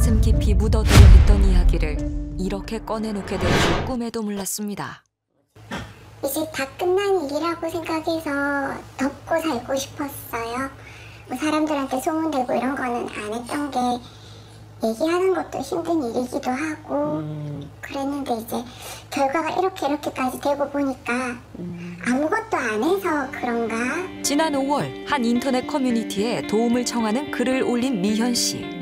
가슴 깊이 묻어두려 했던 이야기를 이렇게 꺼내놓게 될 줄 꿈에도 몰랐습니다. 이제 다 끝난 일이라고 생각해서 덮고 살고 싶었어요. 뭐 사람들한테 소문내고 이런 거는 안 했던 게 얘기하는 것도 힘든 일이기도 하고 그랬는데 이제 결과가 이렇게까지 되고 보니까 아무것도 안 해서 그런가? 지난 5월 한 인터넷 커뮤니티에 도움을 청하는 글을 올린 미현 씨.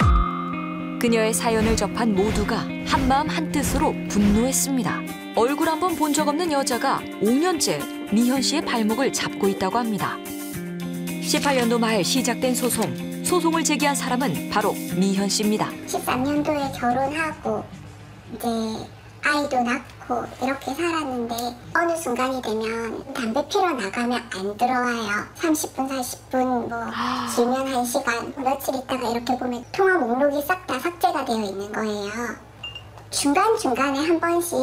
그녀의 사연을 접한 모두가 한마음 한뜻으로 분노했습니다. 얼굴 한번 본 적 없는 여자가 5년째 미현 씨의 발목을 잡고 있다고 합니다. 18년도 말 시작된 소송을 제기한 사람은 바로 미현 씨입니다. 13년도에 결혼하고 이제 아이도 낳고 이렇게 살았는데 어느 순간이 되면 담배 피러 나가면 안 들어와요. 30분, 40분, 뭐 길면 1시간, 며칠 있다가 이렇게 보면 통화 목록이 싹 다 삭제가 되어 있는 거예요. 중간중간에 한 번씩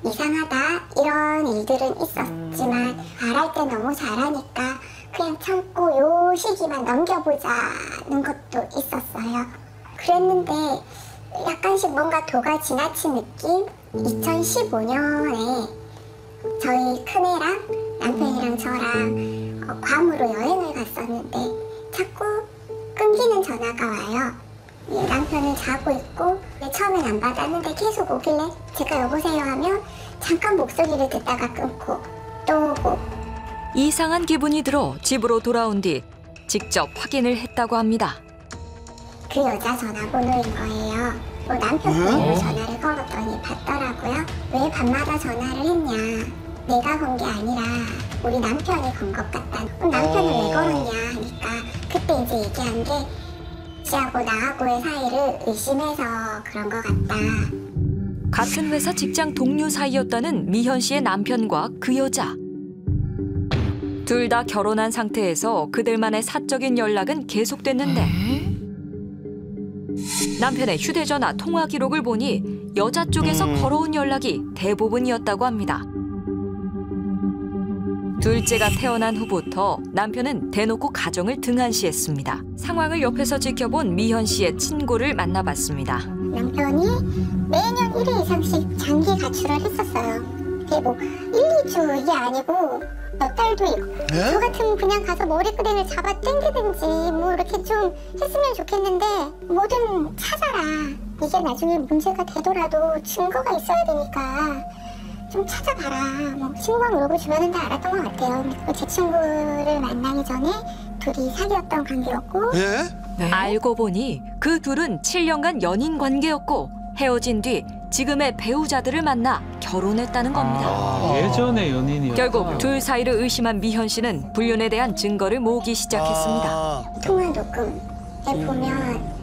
이상하다 이런 일들은 있었지만 말할 때 너무 잘하니까 그냥 참고 요 시기만 넘겨보자는 것도 있었어요. 그랬는데 약간씩 뭔가 도가 지나친 느낌? 2015년에 저희 큰애랑 남편이랑 저랑 괌으로 여행을 갔었는데 자꾸 끊기는 전화가 와요. 남편은 자고 있고 처음엔 안 받았는데 계속 오길래 제가 여보세요 하면 잠깐 목소리를 듣다가 끊고 또 오고 이상한 기분이 들어 집으로 돌아온 뒤 직접 확인을 했다고 합니다. 그 여자 전화번호인 거예요. 뭐 남편 번호로 전화를 걸었더니 받더라고요. 왜 밤마다 전화를 했냐. 내가 건 게 아니라 우리 남편이 건 것 같다. 남편을 왜 걸었냐 하니까 그때 이제 얘기한 게 씨하고 나하고의 사이를 의심해서 그런 것 같다. 같은 회사 직장 동료 사이였다는 미현 씨의 남편과 그 여자. 둘 다 결혼한 상태에서 그들만의 사적인 연락은 계속됐는데 남편의 휴대전화 통화 기록을 보니 여자 쪽에서 걸어온 연락이 대부분이었다고 합니다. 둘째가 태어난 후부터 남편은 대놓고 가정을 등한시했습니다. 상황을 옆에서 지켜본 미현 씨의 친구를 만나봤습니다. 남편이 매년 1회 이상씩 장기 가출을 했었어요. 그게 뭐 1, 2주 이게 아니고 몇 달도 있고 저 같으면 그냥 가서 머리끄댕이를 잡아 당기든지 뭐 이렇게 좀 했으면 좋겠는데 뭐든 찾아라. 이게 나중에 문제가 되더라도 증거가 있어야 되니까 좀 찾아봐라. 뭐 친구랑 놀고 주변은 다 알았던 것 같아요. 제 친구를 만나기 전에 둘이 사귀었던 관계였고 네? 알고 보니 그 둘은 7년간 연인 관계였고 헤어진 뒤 지금의 배우자들을 만나 결혼했다는 겁니다. 예전의 연인이었죠. 결국 둘 사이를 의심한 미현 씨는 불륜에 대한 증거를 모으기 시작했습니다. 통화 녹음에 보면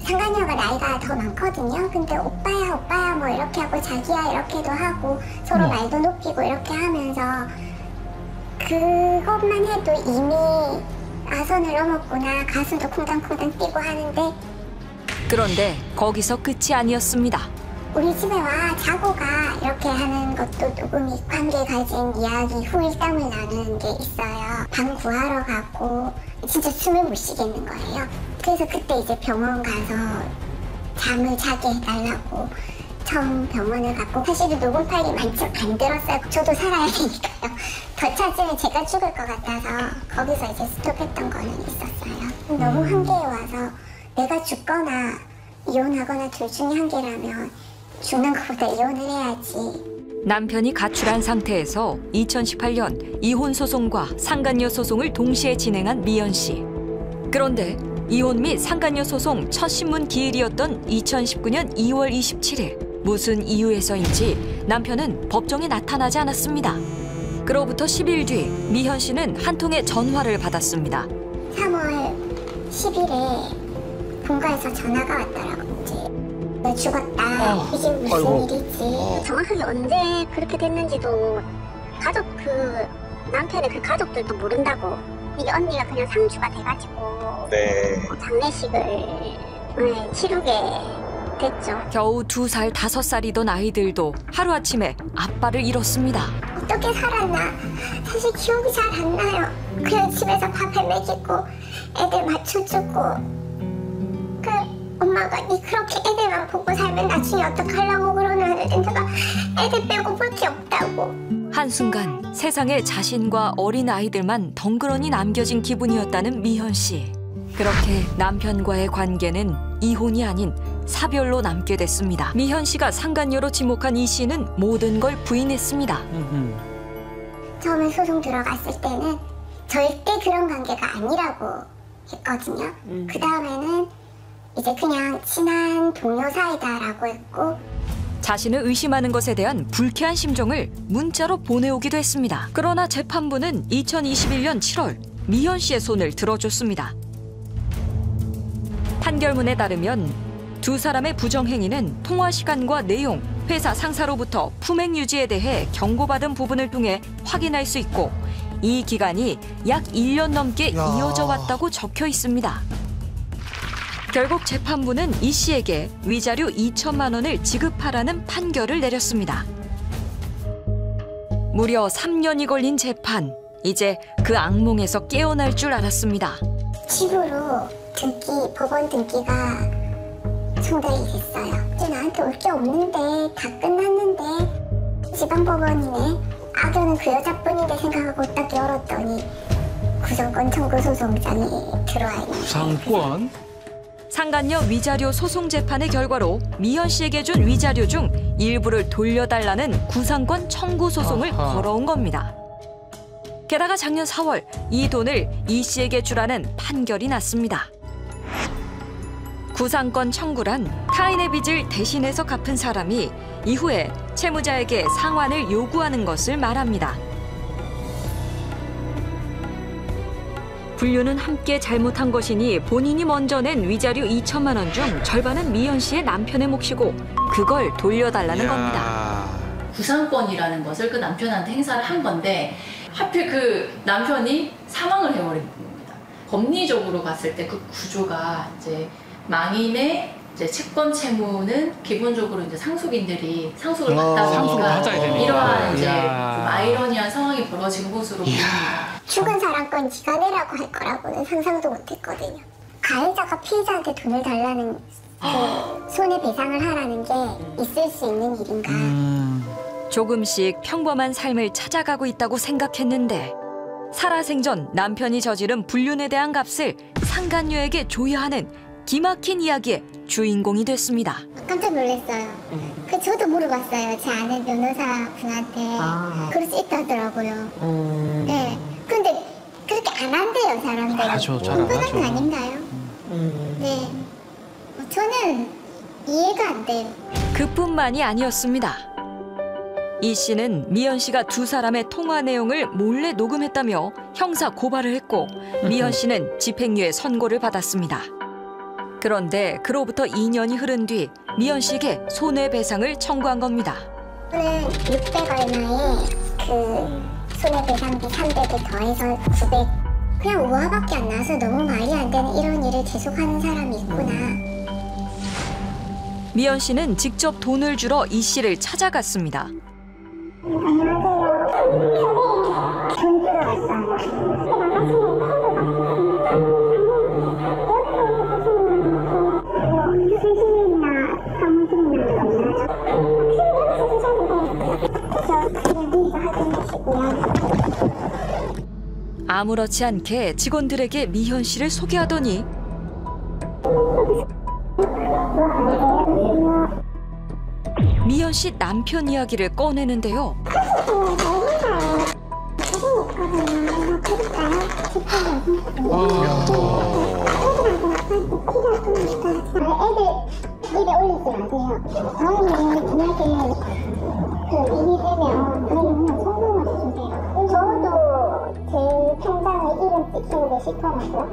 상간녀가 나이가 더 많거든요. 근데 오빠야 뭐 이렇게 하고 자기야 이렇게도 하고 서로 말도 높이고 이렇게 하면서 그것만 해도 이미 아선을 넘었구나. 가슴도 쿵당쿵당 뛰고 하는데 그런데 거기서 끝이 아니었습니다. 우리 집에 와 자고 가 이렇게 하는 것도 녹음이 관계 가진 이야기 후일담을 나누는 게 있어요. 방 구하러 가고 진짜 숨을 못 쉬겠는 거예요. 그래서 그때 이제 병원 가서 잠을 자게 해달라고 처음 병원을 갔고 사실은 녹음 파일이 만족 안 들었어요. 저도 살아야 되니까요. 더 찾으면 제가 죽을 것 같아서 거기서 이제 스톱했던 거는 있었어요. 너무 한계에 와서 내가 죽거나 이혼하거나 둘 중에 한 개라면 죽는 것보다 이혼을 해야지. 남편이 가출한 상태에서 2018년 이혼 소송과 상간녀 소송을 동시에 진행한 미연 씨. 그런데 이혼 및 상간녀 소송 첫 신문 기일이었던 2019년 2월 27일 무슨 이유에서인지 남편은 법정에 나타나지 않았습니다. 그로부터 10일 뒤 미현 씨는 한 통의 전화를 받았습니다. 3월 10일에 본가에서 전화가 왔더라고. 너 죽었다. 이게 무슨 일이지? 정확하게 언제 그렇게 됐는지도 남편의 그 가족들도 모른다고. 이게 언니가 그냥 상주가 돼가지고 장례식을 치르게 됐죠. 겨우 2살, 5살이던 아이들도 하루아침에 아빠를 잃었습니다. 어떻게 살았나? 사실 기억이 잘 안 나요. 그냥 집에서 밥을 먹이고 애들 맞춰주고 엄마가 니 그렇게 애들만 그러면 나중에 어떡하려고 그러는데 내가 애들 빼고 볼 게 없다고. 한순간 세상에 자신과 어린 아이들만 덩그러니 남겨진 기분이었다는 미현 씨. 그렇게 남편과의 관계는 이혼이 아닌 사별로 남게 됐습니다. 미현 씨가 상간녀로 지목한 이 씨는 모든 걸 부인했습니다. 처음에 소송 들어갔을 때는 절대 그런 관계가 아니라고 했거든요. 그 다음에는 이제 그냥 친한 동료 사이다라고 했고, 자신을 의심하는 것에 대한 불쾌한 심정을 문자로 보내오기도 했습니다. 그러나 재판부는 2021년 7월 미현 씨의 손을 들어줬습니다. 판결문에 따르면 두 사람의 부정행위는 통화 시간과 내용, 회사 상사로부터 품행 유지에 대해 경고받은 부분을 통해 확인할 수 있고 이 기간이 약 1년 넘게 이어져 왔다고 적혀 있습니다. 결국 재판부는 이 씨에게 위자료 2천만 원을 지급하라는 판결을 내렸습니다. 무려 3년이 걸린 재판. 이제 그 악몽에서 깨어날 줄 알았습니다. 집으로 법원 등기가 송달이 됐어요. 이제 나한테 올 게 없는데 다 끝났는데 지방법원이네. 악연은 그 여자뿐인데 생각하고 딱 열었더니 구상권 청구 소송장이 들어와 있는 거예요. 구상권? 상간녀 위자료 소송 재판의 결과로 미현 씨에게 준 위자료 중 일부를 돌려달라는 구상권 청구 소송을 걸어온 겁니다. 게다가 작년 4월 이 돈을 이 씨에게 주라는 판결이 났습니다. 구상권 청구란 타인의 빚을 대신해서 갚은 사람이 이후에 채무자에게 상환을 요구하는 것을 말합니다. 분류는 함께 잘못한 것이니 본인이 먼저 낸 위자료 2천만 원 중 절반은 미현 씨의 남편의 몫이고 그걸 돌려달라는 겁니다. 구상권이라는 것을 그 남편한테 행사를 한 건데 하필 그 남편이 사망을 해버린 겁니다. 법리적으로 봤을 때 그 구조가 이제 망인의 이제 채권 채무는 기본적으로 이제 상속인들이 상속을 받다 보니까 이러한 이제 좀 아이러니한 상황이 벌어진 것으로 보입니다. 죽은 사람 건 지가 내라고 할 거라고는 상상도 못했거든요. 가해자가 피해자한테 돈을 달라는 그 손해배상을 하라는 게 있을 수 있는 일인가. 조금씩 평범한 삶을 찾아가고 있다고 생각했는데 살아생전 남편이 저지른 불륜에 대한 값을 상간녀에게 줘야 하는 기막힌 이야기의 주인공이 됐습니다. 깜짝 놀랐어요. 저도 물어봤어요. 제 아는 변호사분한테. 그럴 수 있다더라고요. 네. 근데 그렇게 안 한대요, 사람들이. 하죠, 잘 안 그건 하죠. 아닌가요? 네. 저는 이해가 안 돼요. 그뿐만이 아니었습니다. 이 씨는 미현 씨가 두 사람의 통화 내용을 몰래 녹음했다며 형사 고발을 했고 미현 씨는 집행유예 선고를 받았습니다. 그런데 그로부터 2년이 흐른 뒤 미현 씨에게 손해배상을 청구한 겁니다. 저는 600 얼마에 그 손해배상비 300을 더해서 900. 그냥 우화밖에 안 나와서 너무 말이 안 되는 이런 일을 계속하는 사람이 있구나. 미연 씨는 직접 돈을 주러 이 씨를 찾아갔습니다. 안녕하세요. 돈 주러 왔어요. 수신이나 사무실이나 아무렇지 않게 직원들에게 미현 씨를 소개하더니 미현 씨 남편 이야기를 꺼내는데요. 애들 입에 올리지 마세요. 다음에 만약에 그 일이 되면 저희는 그냥 성공을 주세요. 저도 제 통장에 이름 찍히는 게 싫더라고요.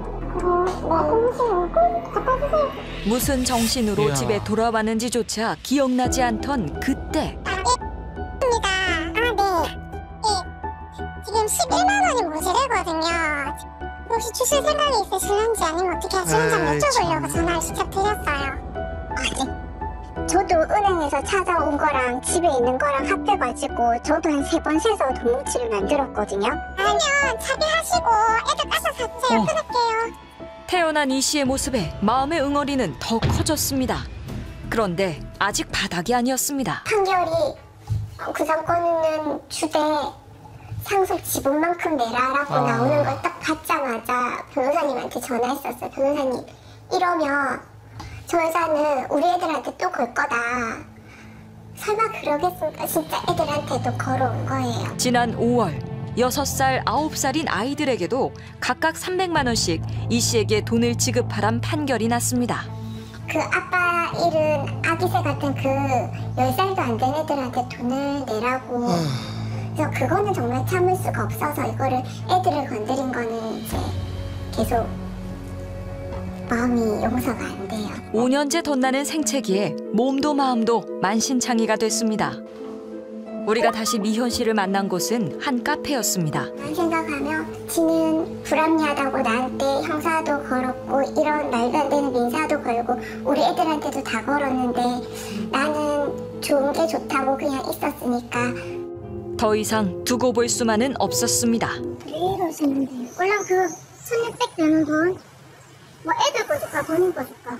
갖다 주세요. 무슨 정신으로 이야. 집에 돌아왔는지조차 기억나지 않던 그때 입니다. 지금 11만 원이 모자라거든요. 혹시 주실 생각이 있으실런지 아니면 어떻게 하시는지 한번 여쭤보려고 전화를 직접 드렸어요. 저도 은행에서 찾아온 거랑 집에 있는 거랑 합해가지고 저도 한 3번 세서 돈뭉치를 만들었거든요. 아니면 차비하시고 애들 가서 사주세요. 끊을게요. 태어난 이 씨의 모습에 마음의 응어리는 더 커졌습니다. 그런데 아직 바닥이 아니었습니다. 판결이 구상권은 주되 상속 지분만큼 내라라고 나오는 걸 딱 받자마자 변호사님한테 전화했었어요. 변호사님, 이러면 저 여자는 우리 애들한테 또 걸 거다. 설마 그러겠습니까? 진짜 애들한테도 걸어온 거예요. 지난 5월 6살, 9살인 아이들에게도 각각 300만 원씩 이 씨에게 돈을 지급하란 판결이 났습니다. 그 아빠 잃은 아기새 같은 그 10살도 안 된 애들한테 돈을 내라고. 그래서 그거는 정말 참을 수가 없어서 이거를 애들을 건드린 거는 이제 계속 마음이 용서가 안 돼요. 5년째 덧나는 생채기에 몸도 마음도 만신창이가 됐습니다. 우리가 다시 미현 씨를 만난 곳은 한 카페였습니다. 생각하면 지는 불합리하다고 나한테 형사도 걸었고 이런 말도 안 되는 민사도 걸고 우리 애들한테도 다 걸었는데 나는 좋은 게 좋다고 그냥 있었으니까. 더 이상 두고 볼 수만은 없었습니다. 왜 이러시는데요? 원래 그 1600 되는 돈 뭐 애들 거 줄까 본인 거 줄까?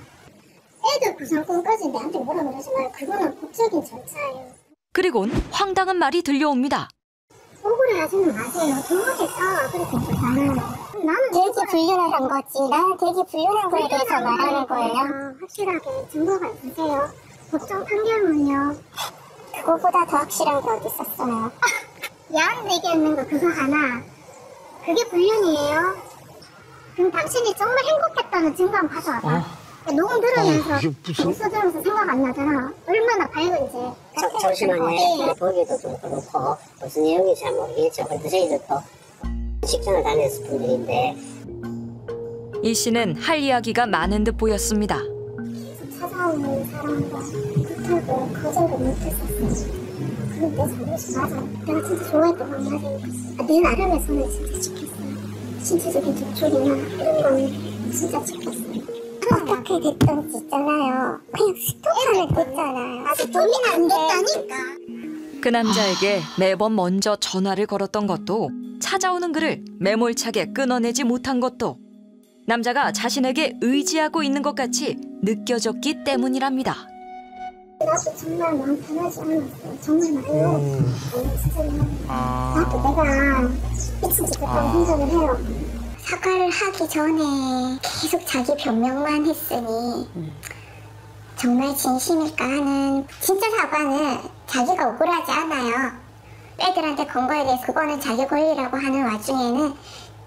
애들 구상권까지 내한테 뭐라 그러지 마요. 그거는 법적인 절차예요. 그리곤 황당한 말이 들려옵니다. 억울해 하지는 마세요. 동물에 싸워. 그렇게 좋잖아요. 나는 대기 불륜을 한 거지. 나는 대기 불륜한 거에 대해서 말하는 거예요. 확실하게 증거가 있으세요. 법정 판결문요. 그거보다 더 확실한 게 어디 있었어요. 야한 얘기하는 거 그거 하나. 그게 불륜이에요. 그럼 당신이 정말 행복했다는 증거 한번 가져와봐. 녹음 들으면서 목소 들으면서 생각 안 나더라. 얼마나 밝은지. 잠시만요. 네. 보기도 좀 그렇고 무슨 내용인지 잘 모르겠죠. 그래도 저희들도 직장을 다녔을 분들인데. 이 씨는 할 이야기가 많은 듯 보였습니다. 찾아오는 사람과 못하고 거절도 못했었어. 그건 내 잘못이 맞아. 내가 진짜 좋아했던 만나서 내 나름에서는 진짜 지켰어요. 신체적인 접촉이나 이런 거는 진짜 지켰어요. 어떻게 됐던지 있잖아요. 그냥 스토커를 됐잖아요. 아직 고민 안 됐다니까. 그 남자에게 매번 먼저 전화를 걸었던 것도, 찾아오는 그를 매몰차게 끊어내지 못한 것도 남자가 자신에게 의지하고 있는 것 같이 느껴졌기 때문이랍니다. 나도 정말 마음 편하지 않았어요. 정말 말로. 진짜 나도 내가 미친 짓 했다고 생각을 해요. 사과를 하기 전에 계속 자기 변명만 했으니 정말 진심일까 하는. 진짜 사과는 자기가 억울하지 않아요. 애들한테 건 거에 대해서 그거는 자기 권리라고 하는 와중에는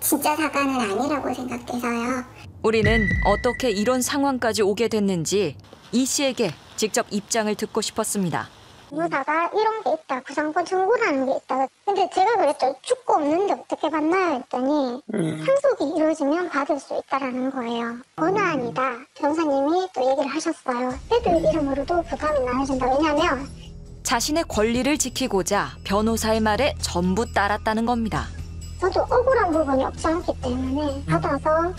진짜 사과는 아니라고 생각돼서요. 우리는 어떻게 이런 상황까지 오게 됐는지 이 씨에게 직접 입장을 듣고 싶었습니다. 변호사가 이런 게 있다. 구상권 청구라는 게 있다. 근데 제가 그랬죠. 죽고 없는데 어떻게 받나요? 했더니 상속이 이루어지면 받을 수 있다라는 거예요. 권한이다. 변호사님이 또 얘기를 하셨어요. 애들 이름으로도 부담이 나눠진다. 왜냐면 자신의 권리를 지키고자 변호사의 말에 전부 따랐다는 겁니다. 저도 억울한 부분이 없지 않기 때문에 받아서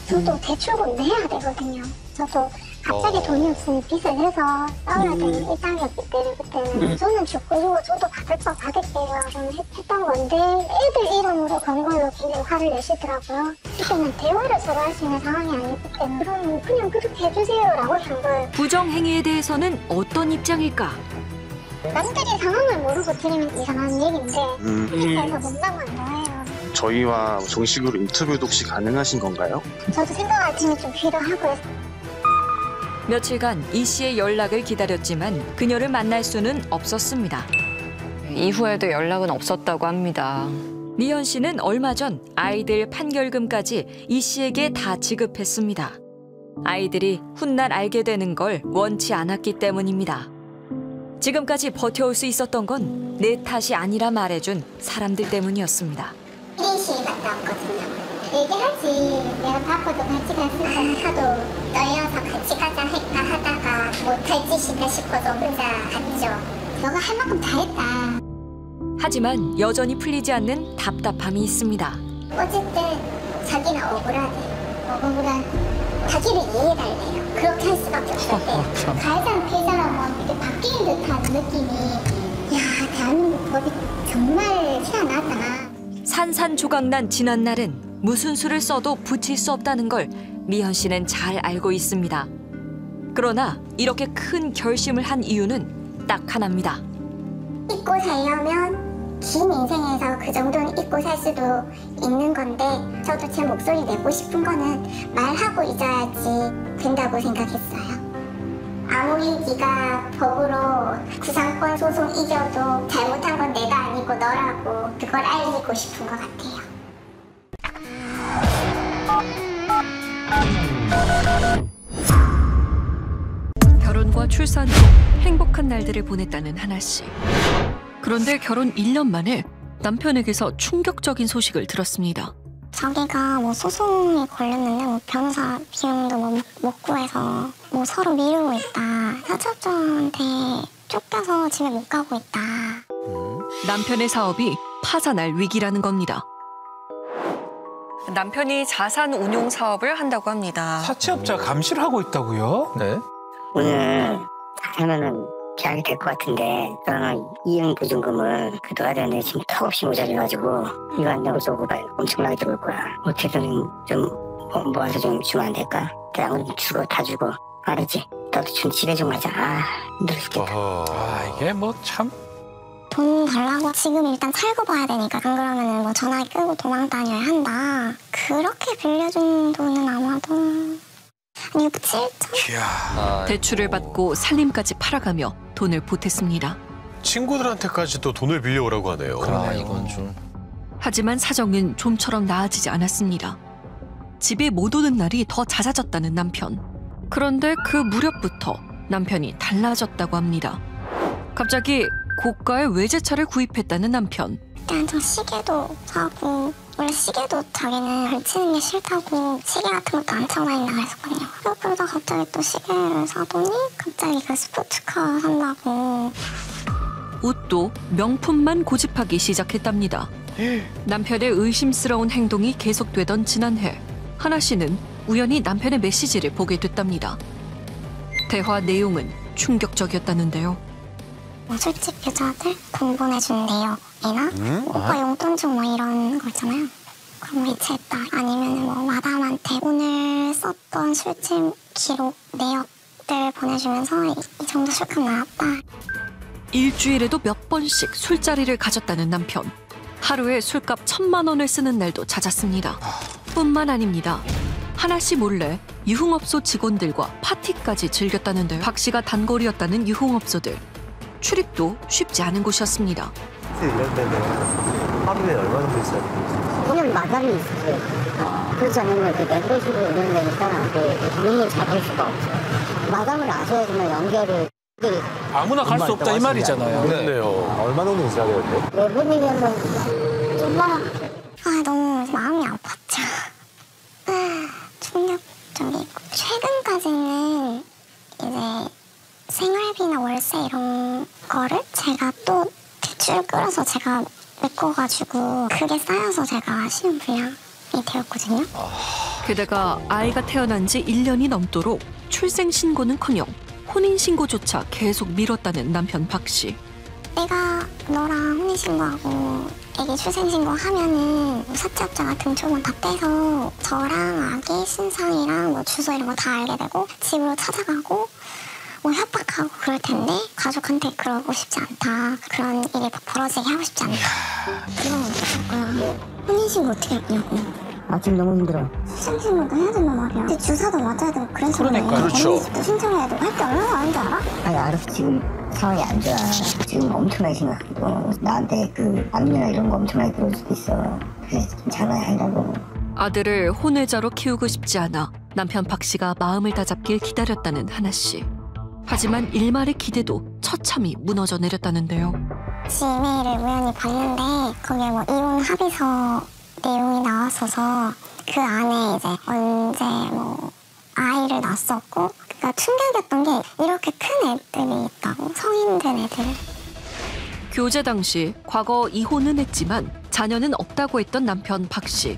저도 대출금도 해야 되거든요. 저도 갑자기 돈이 없으니 빚을 내서 싸워야 되는 입장이었기 때문에 그때는 저는 죽고 죽고 저도 받을 거 받을게요. 저는 했던 건데 애들 이름으로 건 걸로 굉장히 화를 내시더라고요. 그때는 대화를 서로 할 수 있는 상황이 아니기 때문에 그럼 그냥 그렇게 해주세요라고 한 거예요. 부정행위에 대해서는 어떤 입장일까? 남들이 상황을 모르고 들으면 이상한 얘기인데 그렇게 해서 못 나간 거예요. 저희와 정식으로 인터뷰도 혹시 가능하신 건가요? 저도 생각할 틈이 좀 필요하고요. 며칠간 이 씨의 연락을 기다렸지만 그녀를 만날 수는 없었습니다. 이후에도 연락은 없었다고 합니다. 미연 씨는 얼마 전 아이들 판결금까지 이 씨에게 다 지급했습니다. 아이들이 훗날 알게 되는 걸 원치 않았기 때문입니다. 지금까지 버텨올 수 있었던 건 내 탓이 아니라 말해준 사람들 때문이었습니다. 1인실 갔다 왔거든요. 얘기하지. 내가 바빠도 같이 갔으니까 하도 떨려서 같이 가자 할까 하다가 못할 짓이다 싶어서 혼자 갔죠. 너가 할 만큼 다 했다. 하지만 여전히 풀리지 않는 답답함이 있습니다. 어쨌든 자기는 억울하대. 억울한 자기를 이해해달래요. 그렇게 할 수밖에 없었대요. 가해자랑 피해자랑 이렇게 바뀌는 듯한 느낌이 야 대한민국 법이 정말 희한하다. 산산조각난 지난 날은 무슨 수를 써도 붙일 수 없다는 걸 미연 씨는 잘 알고 있습니다. 그러나 이렇게 큰 결심을 한 이유는 딱 하나입니다. 잊고 살려면 긴 인생에서 그 정도는 잊고 살 수도 있는 건데 저도 제 목소리 내고 싶은 거는 말하고 잊어야지 된다고 생각했어요. 아무리 네가 법으로 구상권 소송 이겨도 잘못한 건 내가 아니고 너라고 그걸 알리고 싶은 것 같아요. 결혼과 출산 후 행복한 날들을 보냈다는 하나 씨. 그런데 결혼 1년 만에 남편에게서 충격적인 소식을 들었습니다. 자기가 뭐 소송이 걸렸는데 뭐 변호사 비용도 뭐 못 구해서 뭐 서로 미루고 있다. 사채업자한테 쫓겨서 집에 못 가고 있다. 남편의 사업이 파산할 위기라는 겁니다. 남편이 자산 운용 사업을 한다고 합니다. 사채업자 감시를 하고 있다고요? 네. 오늘 하면은 계약이 될 것 같은데 그러면 이행 보증금을 그동안 내가 지금 턱없이 모자라가지고 이거 안 내고 쏘고 엄청나게 들어올 거야. 어떻게든 좀 모아서 좀 주면 안 될까? 그냥 주고 다 주고 알았지? 너도 좀 집에 좀 가자. 힘들어 죽겠다. 이게 뭐 참. 돈 달라고 지금 일단 살고 봐야 되니까 안 그러면은 뭐 전화기 끄고 도망 다녀야 한다. 그렇게 빌려준 돈은 아마도 6, 7천? 대출을 받고 살림까지 팔아가며 돈을 보탰습니다. 친구들한테까지도 돈을 빌려오라고 하네요. 이건 좀. 하지만 사정은 좀처럼 나아지지 않았습니다. 집에 못 오는 날이 더 잦아졌다는 남편. 그런데 그 무렵부터 남편이 달라졌다고 합니다. 갑자기 고가의 외제차를 구입했다는 남편. 일단 저 시계도 사고 원래 시계도 자기는 걸치는 게 싫다고 시계 같은 것도 안 차고 다닌다고 했었거든요. 그러다 갑자기 또 시계를 사더니 갑자기 그 스포츠카 산다고. 옷도 명품만 고집하기 시작했답니다. 남편의 의심스러운 행동이 계속되던 지난해 하나 씨는 우연히 남편의 메시지를 보게 됐답니다. 대화 내용은 충격적이었다는데요. 뭐 술집 여자들 돈 보내준 내역이나 오빠 용돈 좀 뭐 이런 거 있잖아요. 그런 거 이체했다. 아니면 뭐 마담한테 오늘 썼던 술집 기록 내역들 보내주면서 이 정도 술값 나왔다. 일주일에도 몇 번씩 술자리를 가졌다는 남편. 하루에 술값 1,000만 원을 쓰는 날도 잦았습니다. 뿐만 아닙니다. 하나 씨 몰래 유흥업소 직원들과 파티까지 즐겼다는데요. 박 씨가 단골이었다는 유흥업소들. 출입도 쉽지 않은 곳이었습니다. 이럴 때는 하루에 얼마 정도 있어야 돼요? 그냥 마감이 있어요. 그렇지 않으면 멤버십으로 이런 데니까 운영을 잡을 수가 없어요. 마감을 아셔야지만 연결을 아무나 갈 수 없다 이 말이잖아요. 그렇네요. 얼마 정도 있어야 돼요? 네 분이면 아 너무 마음이 아팠죠. 충격적이고 최근까지는 이제 생활비나 월세 이런 거를 제가 또 대출을 끌어서 제가 메꿔가지고 그게 쌓여서 제가 신용불량이 되었거든요. 게다가 아이가 태어난 지 1년이 넘도록 출생신고는커녕 혼인신고조차 계속 미뤘다는 남편 박 씨. 내가 너랑 혼인신고하고 애기 출생신고하면은 사채업자가 등초본 다 떼서 저랑 아기 신상이랑 뭐 주소 이런 거 다 알게 되고 집으로 찾아가고 뭐 협박하고 그럴 텐데 가족한테 그러고 싶지 않다. 그런 일이 벌어지게 하고 싶지 않다. 그건 어떡할 거야. 혼인신고 어떻게 했냐고. 지금 너무 힘들어. 출생신고도 해야 된단 말이야. 근데 주사도 맞아야 되고 그랬잖아요. 그렇죠. 혼인신고 신청해야 되고 할 게 얼마나 많은지 알아? 아니 알았어. 지금 상황이 안 좋아. 지금 엄청나게 심각하고 나한테 그 압류나 이런 거 엄청나게 들어올 수도 있어. 그래서 좀 장난이 아니라고. 아들을 혼외자로 키우고 싶지 않아 남편 박 씨가 마음을 다잡길 기다렸다는 하나 씨. 하지만 일말의 기대도 처참히 무너져 내렸다는데요. 지메일을 우연히 봤는데 거기에 뭐 이혼 합의서 내용이 나왔어서 그 안에 이제 언제 뭐 아이를 낳았었고 그러니까 충격이었던 게 이렇게 큰 애들이 있다고. 성인 된 애들. 교제 당시 과거 이혼은 했지만 자녀는 없다고 했던 남편 박 씨.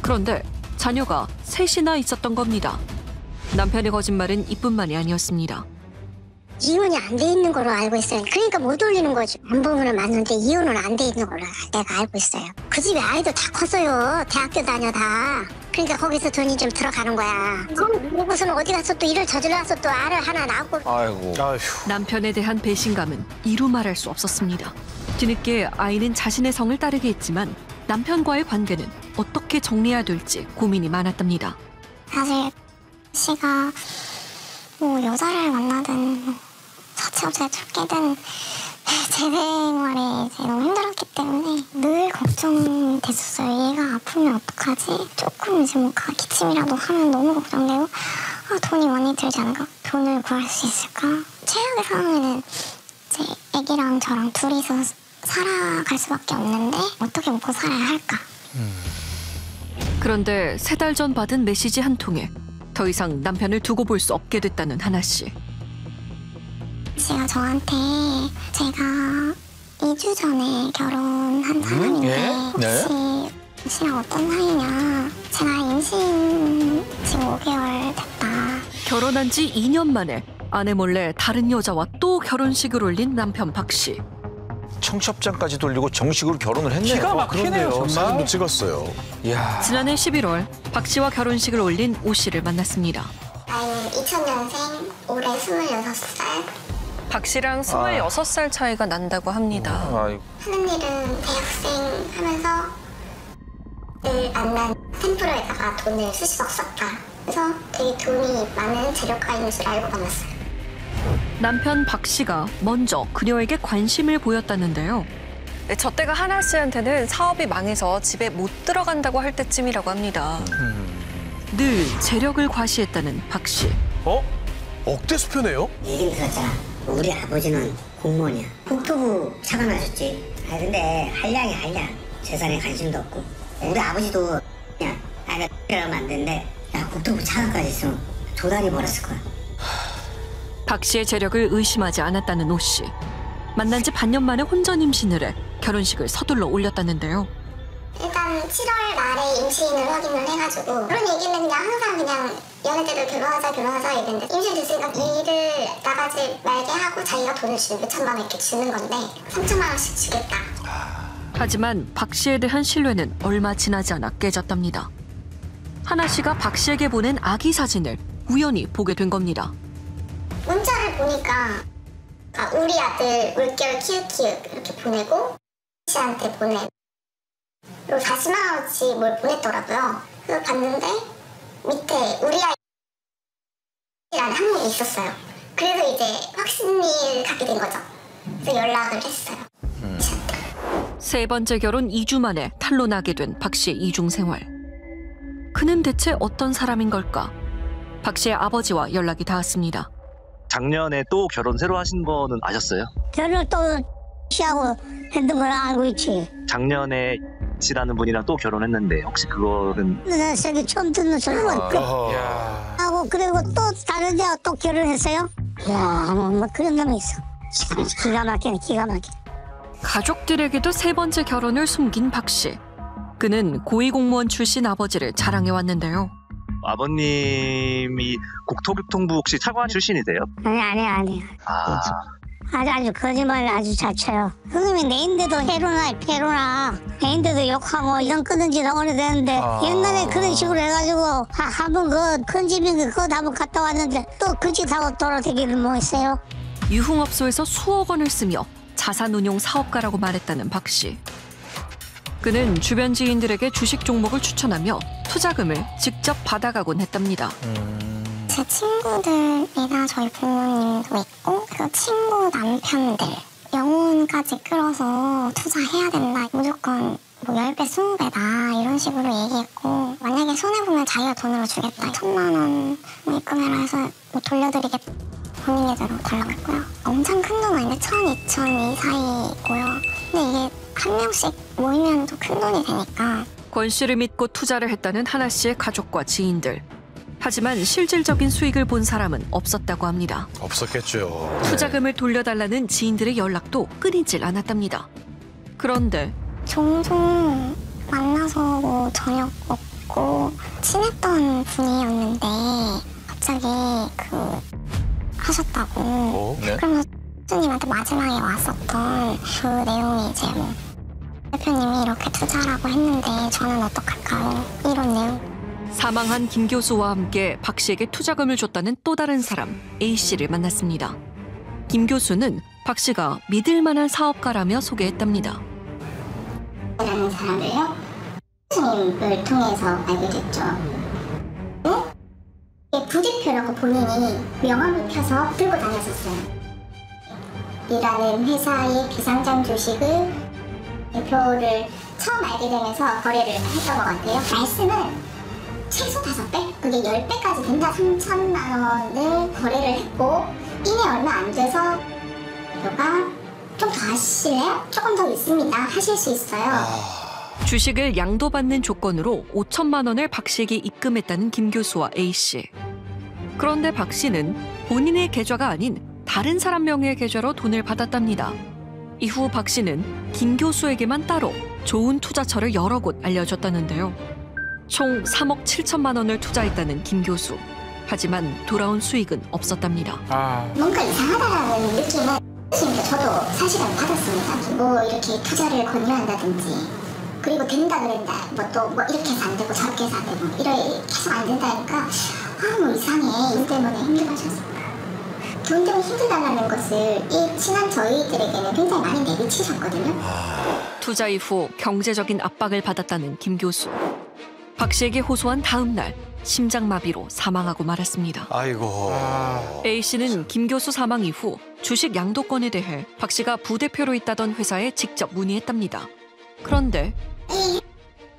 그런데 자녀가 셋이나 있었던 겁니다. 남편의 거짓말은 이뿐만이 아니었습니다. 이혼이 안 돼 있는 걸로 알고 있어요. 그러니까 못 올리는 거죠. 안봉을 맞는데 이혼은 안 돼 있는 걸로 내가 알고 있어요. 그 집에 아이도 다 컸어요. 대학교 다녀 다. 그러니까 거기서 돈이 좀 들어가는 거야. 무슨 어디 가서 또 일을 저질러서 또 알을 하나 낳고. 아이고. 남편에 대한 배신감은 이루 말할 수 없었습니다. 뒤늦게 아이는 자신의 성을 따르게 했지만 남편과의 관계는 어떻게 정리해야 될지 고민이 많았답니다. 사실 씨가 뭐 여자를 만나든 사채업자에 쫓기든 제 생활이 이제 너무 힘들었기 때문에 늘 걱정됐었어요. 얘가 아프면 어떡하지? 조금 이제 뭐 기침이라도 하면 너무 걱정되고 돈이 많이 들지 않을까? 돈을 구할 수 있을까? 최악의 상황에는 이제 애기랑 저랑 둘이서 살아갈 수밖에 없는데 어떻게 먹고 살아야 할까? 그런데 3달 전 받은 메시지 한 통에 더 이상 남편을 두고 볼 수 없게 됐다는 하나 씨. 씨가 저한테 제가 2주 전에 결혼한 사람인데 혹시 씨랑 어떤 사이냐? 제가 임신 지금 5개월 됐다. 결혼한 지 2년 만에 아내 몰래 다른 여자와 또 결혼식을 올린 남편 박 씨. 청첩장까지 돌리고 정식으로 결혼을 했네요. 기가 막히네요, 정말. 사진도 찍었어요. 이야. 지난해 11월 박 씨와 결혼식을 올린 오 씨를 만났습니다. 나이는 2000년생, 올해 26살. 박 씨랑 26살 차이가 난다고 합니다. 아이고. 하는 일은 대학생 하면서 늘 만난 템플러에다가 돈을 수시석 썼다. 그래서 되게 돈이 많은 재력가인 줄 알고 만났어요. 남편 박 씨가 먼저 그녀에게 관심을 보였다는데요. 네, 저 때가 하나 씨한테는 사업이 망해서 집에 못 들어간다고 할 때쯤이라고 합니다. 늘 재력을 과시했다는 박 씨. 억대 수표네요? 얘기는 들었잖아. 우리 아버지는 공무원이야. 국토부 차관 하셨지. 근데 한량이 재산에 관심도 없고. 우리 아버지도 그냥 나 X라면 안 되는데 야 국토부 차관까지 있으면 조달이 벌었을 거야. 박 씨의 재력을 의심하지 않았다는 오 씨. 만난 지 반년 만에 혼전 임신을 해 결혼식을 서둘러 올렸다는데요. 일단 7월 말에 임신을 확인을 해가지고 그런 얘기는 그냥 항상 그냥 연애 때도 결혼하자 이랬는데 임신 됐으니까 일을 나가지 말게 하고 자기가 돈을 주는 몇천만 원 이렇게 주는 건데 3천만 원씩 주겠다. 하지만 박 씨에 대한 신뢰는 얼마 지나지 않아 깨졌답니다. 하나 씨가 박 씨에게 보낸 아기 사진을 우연히 보게 된 겁니다. 문자를 보니까 우리 아들 물결 키읔키읔 이렇게 보내고 씨한테 보내 그리고 40만 원어치 뭘 보냈더라고요. 그래서 봤는데 밑에 우리 아이라는 항목이 있었어요. 그래서 이제 확신을 갖게 된 거죠. 그래서 연락을 했어요. 세 번째 결혼 2주 만에 탄로나게 된 박 씨의 이중 생활. 그는 대체 어떤 사람인 걸까? 박 씨의 아버지와 연락이 닿았습니다. 작년에 또 결혼 새로 하신 거는 아셨어요? 결혼 또 씨하고 했던 걸 알고 있지. 작년에 씨라는 분이랑 또 결혼했는데 혹시 그거는 나 세계 처음 듣는 소리고 하고 그리고 또 다른 데와 또 결혼했어요. 야, 뭐 그런 놈이 있어. 기가 막히네. 가족들에게도 세 번째 결혼을 숨긴 박 씨. 그는 고위공무원 출신 아버지를 자랑해왔는데요. 아버님이 국토교통부 혹시 차관 출신이세요? 아니. 아주 거짓말을 아주 잘 쳐요. 그놈이 내인데도 페로나 내인데도 욕하고 이런 끊은지도 오래됐는데 옛날에 그런 식으로 해가지고 한번 그 큰 집인 그거 한번 갔다 왔는데 또 그 짓하고 돌아다니기를 뭐 했어요. 유흥업소에서 수억 원을 쓰며 자산운용 사업가라고 말했다는 박 씨. 그는 주변 지인들에게 주식 종목을 추천하며 투자금을 직접 받아가곤 했답니다. 제 친구들이나 저희 부모님도 있고 그 친구 남편들 영혼까지 끌어서 투자해야 된다. 무조건 뭐 10배, 20배다 이런 식으로 얘기했고 만약에 손해보면 자기가 돈으로 주겠다. 1,000만 원 입금해라 해서 뭐 돌려드리겠다. 본인 계좌로 달라고 했고요. 엄청 큰 돈 아닌데 1,000, 2,000 이 사이고요. 근데 이게 한 명씩 모이면 또 큰 돈이 되니까. 권 씨를 믿고 투자를 했다는 하나 씨의 가족과 지인들. 하지만 실질적인 수익을 본 사람은 없었다고 합니다. 없었겠죠. 투자금을 돌려달라는 지인들의 연락도 끊이질 않았답니다. 그런데 종종 만나서 뭐 저녁 먹고 친했던 분이었는데 갑자기 하셨다고. 그러면서 교수님한테 마지막에 왔었던 그 내용이 이제 뭐 대표님이 이렇게 투자라고 했는데 저는 어떡할까요? 이런 내용. 사망한 김 교수와 함께 박 씨에게 투자금을 줬다는 또 다른 사람 A 씨를 만났습니다. 김 교수는 박 씨가 믿을 만한 사업가라며 소개했답니다. 라는 사람을요? 교수님을 통해서 알게 됐죠. 부대표라고 본인이 명함을 펴서 들고 다녔었어요. 일하는 회사의 비상장 주식을 대표를 처음 알게 되면서 거래를 했던 것 같아요. 말씀은 최소 5배? 그게 10배까지 된다. 3천만 원을 거래를 했고 이내 얼마 안 돼서 대표가 좀 더 하실래요? 조금 더 있습니다. 하실 수 있어요. 주식을 양도받는 조건으로 5천만 원을 박 씨에게 입금했다는 김 교수와 A 씨. 그런데 박 씨는 본인의 계좌가 아닌 다른 사람 명의의 계좌로 돈을 받았답니다. 이후 박 씨는 김 교수에게만 따로 좋은 투자처를 여러 곳 알려줬다는데요. 총 3억 7천만 원을 투자했다는 김 교수. 하지만 돌아온 수익은 없었답니다. 뭔가 이상하다라는 느낌은 저도 사실은 받았습니다. 뭐 이렇게 투자를 권유한다든지 그리고 된다 그랬다 뭐 이렇게 해서 안 되고 저렇게 해서 안 되고 이래 계속 안 된다니까 뭐 이상해. 일 때문에 힘들어하셨습니다. 돈 때문에 힘들다는 것을 이 친한 저희들에게는 굉장히 많이 내비치셨거든요. 투자 이후 경제적인 압박을 받았다는 김 교수. 박 씨에게 호소한 다음 날 심장마비로 사망하고 말았습니다. 아이고. A 씨는 김 교수 사망 이후 주식 양도권에 대해 박 씨가 부대표로 있다던 회사에 직접 문의했답니다. 그런데 이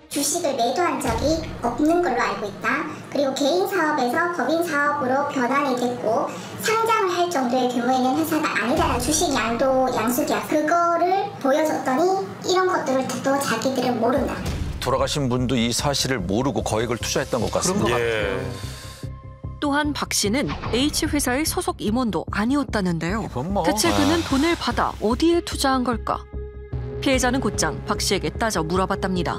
주식을 매도한 적이 없는 걸로 알고 있다. 그리고 개인 사업에서 법인 사업으로 변환이 됐고 상장을 할 정도의 규모에는 회사가 아니다라는 주식 양도 양수계약 그거를 보여줬더니 이런 것들을 또 자기들은 모른다. 돌아가신 분도 이 사실을 모르고 거액을 투자했던 것 같습니다. 또한 박 씨는 H회사의 소속 임원도 아니었다는데요. 대체 그는 돈을 받아 어디에 투자한 걸까? 피해자는 곧장 박 씨에게 따져 물어봤답니다.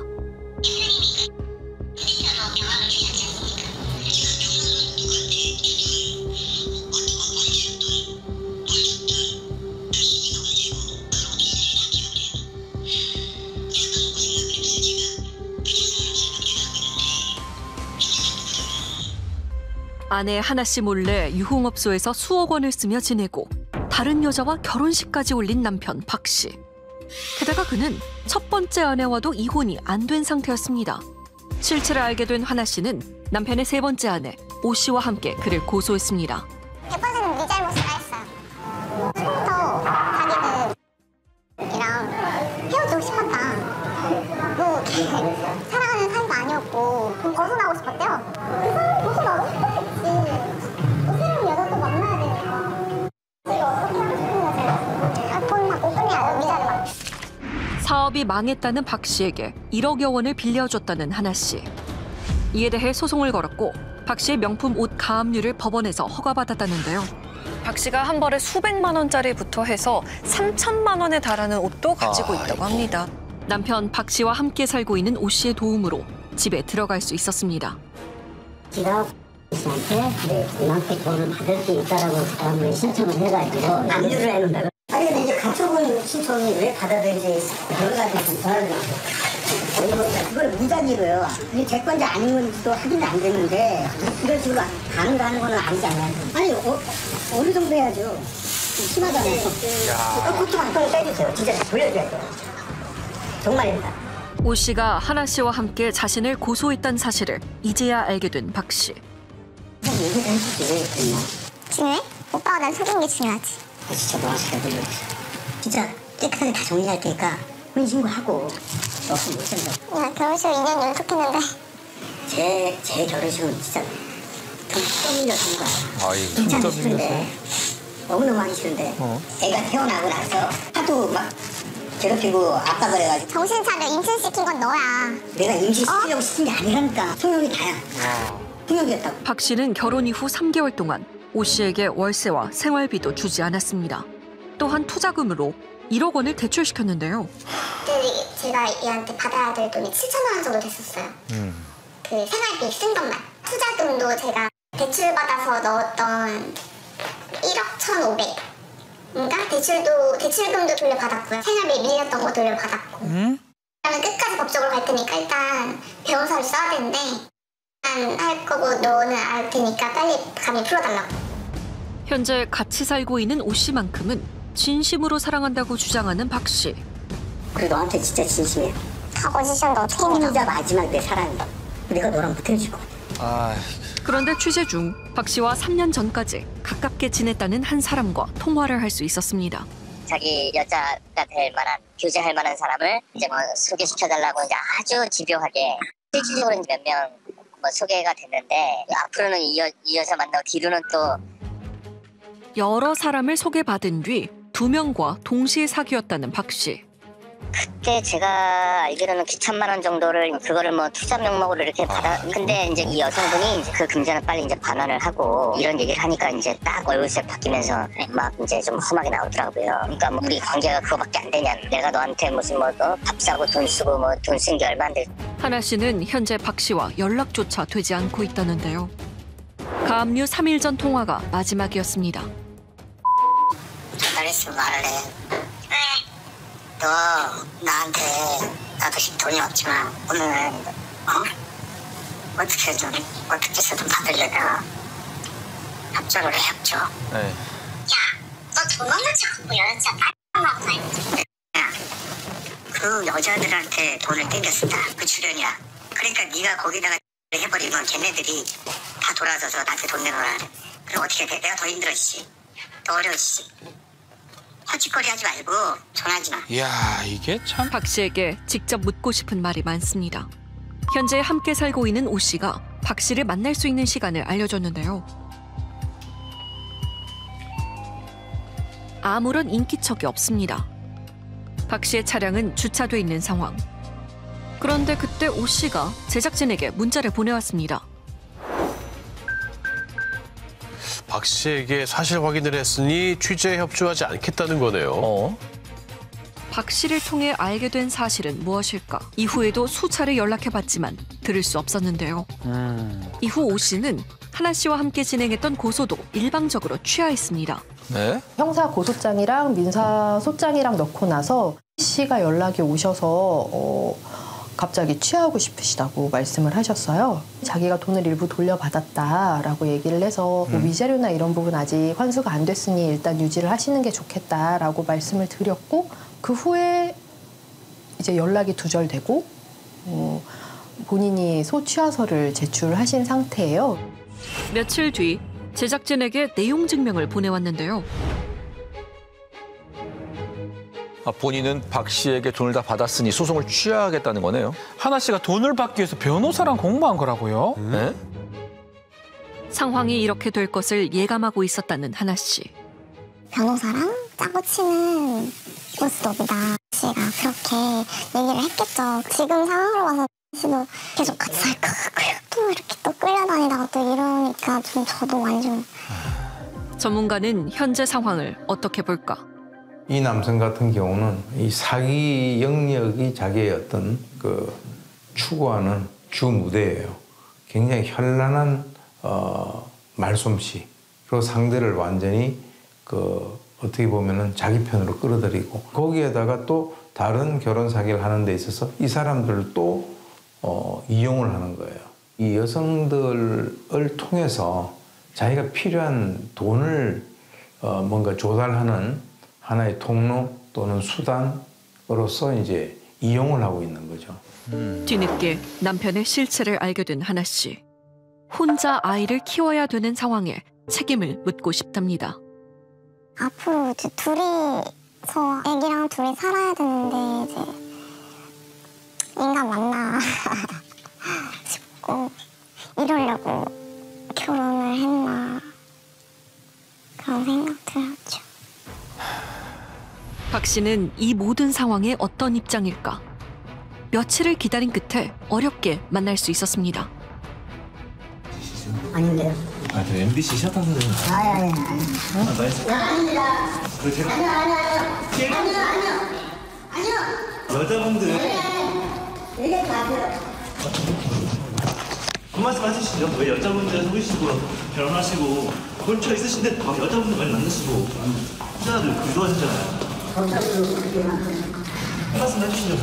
아내 하나 씨 몰래 유흥업소에서 수억 원을 쓰며 지내고 다른 여자와 결혼식까지 올린 남편 박 씨. 게다가 그는 첫 번째 아내와도 이혼이 안 된 상태였습니다. 실체를 알게 된 하나 씨는 남편의 세 번째 아내 오 씨와 함께 그를 고소했습니다. 100%는 네 잘못이라 했어요. 처음부터 자기는 헤어지고 싶었다. 뭐 사랑하는 사이도 아니었고 벗어나고 싶었대요. 그 사람 벗어나고 싶었겠지. 새로운 여자도 만나야 되니까. 제가 어떻게 하고 싶은 여자였어요. 돈 받고 끝내야 위자료 받고. 사업이 망했다는 박 씨에게 1억여 원을 빌려줬다는 하나 씨. 이에 대해 소송을 걸었고 박 씨의 명품 옷 가압류를 법원에서 허가받았다는데요. 박 씨가 한 벌에 수백만 원짜리부터 해서 3천만 원에 달하는 옷도 가지고 있다고 합니다. 남편 박 씨와 함께 살고 있는 오 씨의 도움으로 집에 들어갈 수 있었습니다. 제가 씨한테 이만큼 돈을 받을 수 있다라고 사람을 신청을 해가지고 압류를 해놓는다고. 아니 근데 이제 가처분 신청이 왜 받아들이지 여러 가지 전화를 그걸 무단위로요. 이게 제 건지 아닌 건지도 확인이 안 되는데 이런 식으로 가는가 하는 거는 아니잖아요. 아니 어느 정도 해야죠. 심하잖아요. 그것도 한 번에 빼주세요. 진짜 보여줘야 돼요. 정말입니다. 오 씨가 하나 씨와 함께 자신을 고소했다는 사실을 이제야 알게 된 박 씨. 얘기를 해주지 왜 그랬나? 중요해? 오빠가 날 속인 게 중요하지. 진짜 뭐하시려 그러지. 진짜 깨끗하게 다 정리할 테니까 혼인신고하고 없으면 못 산다. 야 결혼식 2년 연속했는데. 제 결혼식은 진짜 좀 떠밀려준 거야. 아이, 진짜 싫은데 너무너무 하기 싫은데 애가 태어나고 나서 하도 막 괴롭히고 압박을 해가지고 정신 차려. 임신시킨 건 너야. 내가 임신시키려고 시킨 게 아니라니까. 통역이 다야. 통역이었다고. 박 씨는 결혼 이후 3개월 동안 오 씨에게 월세와 생활비도 주지 않았습니다. 또한 투자금으로 1억 원을 대출시켰는데요. 그때 제가 얘한테 받아야 될 돈이 7천만 원 정도 됐었어요. 그 생활비 쓴 것만. 투자금도 제가 대출받아서 넣었던 1억 1,500. 그러니까 대출금도 돌려받았고요. 생활비 밀렸던 거 돌려받았고. 그러면 끝까지 법적으로 갈 테니까 일단 변호사를 써야 되는데 할 거고 너는 알 테니까 빨리 감히 풀어달라고. 현재 같이 살고 있는 오 씨만큼은 진심으로 사랑한다고 주장하는 박 씨. 그래 너한테 진짜 진심이야. 하고 지셨는데 어떻게 처음이자 마지막 내 사랑이야. 내가 너랑 붙어줄 거야. 그런데 취재 중 박 씨와 3년 전까지 가깝게 지냈다는 한 사람과 통화를 할 수 있었습니다. 자기 여자가 될 만한, 교제할 만한 사람을 이제 뭐 소개시켜달라고 이제 아주 집요하게 실질적으로 몇 명 뭐 소개가 됐는데 앞으로는 이어서 만나고 뒤로는 또 여러 사람을 소개받은 뒤 2명과 동시에 사귀었다는 박 씨. 그때 제가 알기로는 9천만 원 정도를 그거를 뭐 투자 명목으로 이렇게 받아. 근데 이제 이 여성분이 이제 그 금전을 빨리 이제 반환을 하고 이런 얘기를 하니까 이제 딱 얼굴색 바뀌면서 막 이제 좀 험하게 나오더라고요. 그러니까 뭐 우리 관계가 그거밖에 안 되냐. 내가 너한테 무슨 뭐 밥 사고 돈 쓰고 뭐 돈 쓴 게 얼마인데. 하나 씨는 현재 박 씨와 연락조차 되지 않고 있다는데요. 가압류 3일 전 통화가 마지막이었습니다. 전화했으면 말을 해. 너 나한테 나도 돈이 없지만 오늘은 어떻게 해서든 받으려다가 협조를 해. 협조. 네. 야, 너 돈 없는 척하고 여자 빨리 다니지. 그 여자들한테 돈을 땡겼습니다. 그 출연이야. 그러니까 네가 거기다가 해버리면 걔네들이 다 돌아서서 나한테 돈 내놓으라. 그럼 어떻게 돼? 내가 더 힘들어지지. 더 어려워지지. 헛짓거리 하지 말고 전화하지 마. 이야, 이게 참. 박 씨에게 직접 묻고 싶은 말이 많습니다. 현재 함께 살고 있는 오 씨가 박 씨를 만날 수 있는 시간을 알려줬는데요. 아무런 인기척이 없습니다. 박 씨의 차량은 주차돼 있는 상황. 그런데 그때 오 씨가 제작진에게 문자를 보내왔습니다. 박 씨에게 사실 확인을 했으니 취재에 협조하지 않겠다는 거네요. 박 씨를 통해 알게 된 사실은 무엇일까? 이후에도 수차례 연락해봤지만 들을 수 없었는데요. 이후 오 씨는 하나 씨와 함께 진행했던 고소도 일방적으로 취하했습니다. 네? 형사 고소장이랑 민사 소장이랑 넣고 나서 씨가 연락이 오셔서 갑자기 취하고 싶으시다고 말씀을 하셨어요. 자기가 돈을 일부 돌려받았다라고 얘기를 해서 뭐 위자료나 이런 부분 아직 환수가 안 됐으니 일단 유지를 하시는 게 좋겠다라고 말씀을 드렸고 그 후에 이제 연락이 두절되고 본인이 소취하서를 제출하신 상태예요. 며칠 뒤 제작진에게 내용 증명을 보내왔는데요. 본인은 박 씨에게 돈을 다 받았으니 소송을 취하하겠다는 거네요. 하나 씨가 돈을 받기 위해서 변호사랑 공모한 거라고요? 네? 상황이 이렇게 될 것을 예감하고 있었다는 하나 씨. 변호사랑 짜고 치는 모습이다. 씨가 그렇게 얘기를 했겠죠. 지금 상황으로 봐서 씨도 계속 같이 살 것 같고요. 또 이렇게 또 끌려다니다가 또 이러니까 좀 저도 완전. 전문가는 현재 상황을 어떻게 볼까? 이 남성 같은 경우는 이 사기 영역이 자기의 어떤 그 추구하는 주 무대예요. 굉장히 현란한 말솜씨로 상대를 완전히 그 어떻게 보면은 자기 편으로 끌어들이고 거기에다가 또 다른 결혼 사기를 하는 데 있어서 이 사람들을 또 이용을 하는 거예요. 이 여성들을 통해서 자기가 필요한 돈을 뭔가 조달하는 하나의 통로 또는 수단으로서 이제 이용을 하고 있는 거죠. 뒤늦게 남편의 실체를 알게 된 하나 씨. 혼자 아이를 키워야 되는 상황에 책임을 묻고 싶답니다. 앞으로 이제 둘이서 애기랑 둘이 살아야 되는데 이제 인간 맞나 싶고 이러려고 결혼을 했나 그런 생각들 하죠. 박 씨는 이 모든 상황에 어떤 입장일까? 며칠을 기다린 끝에 어렵게 만날 수 있었습니다. 아닌데요. 저 MBC 시작한 선생님. 아니. 아닙니다. 아니요. 여자분들. 이게 맞아요. 그 말씀 하시죠. 왜 여자분들 속이시고 결혼하시고 걸쳐 있으신데 막 여자분들 많이 만나시고 여자들 그거하시잖아요. 그 말씀 해주시죠.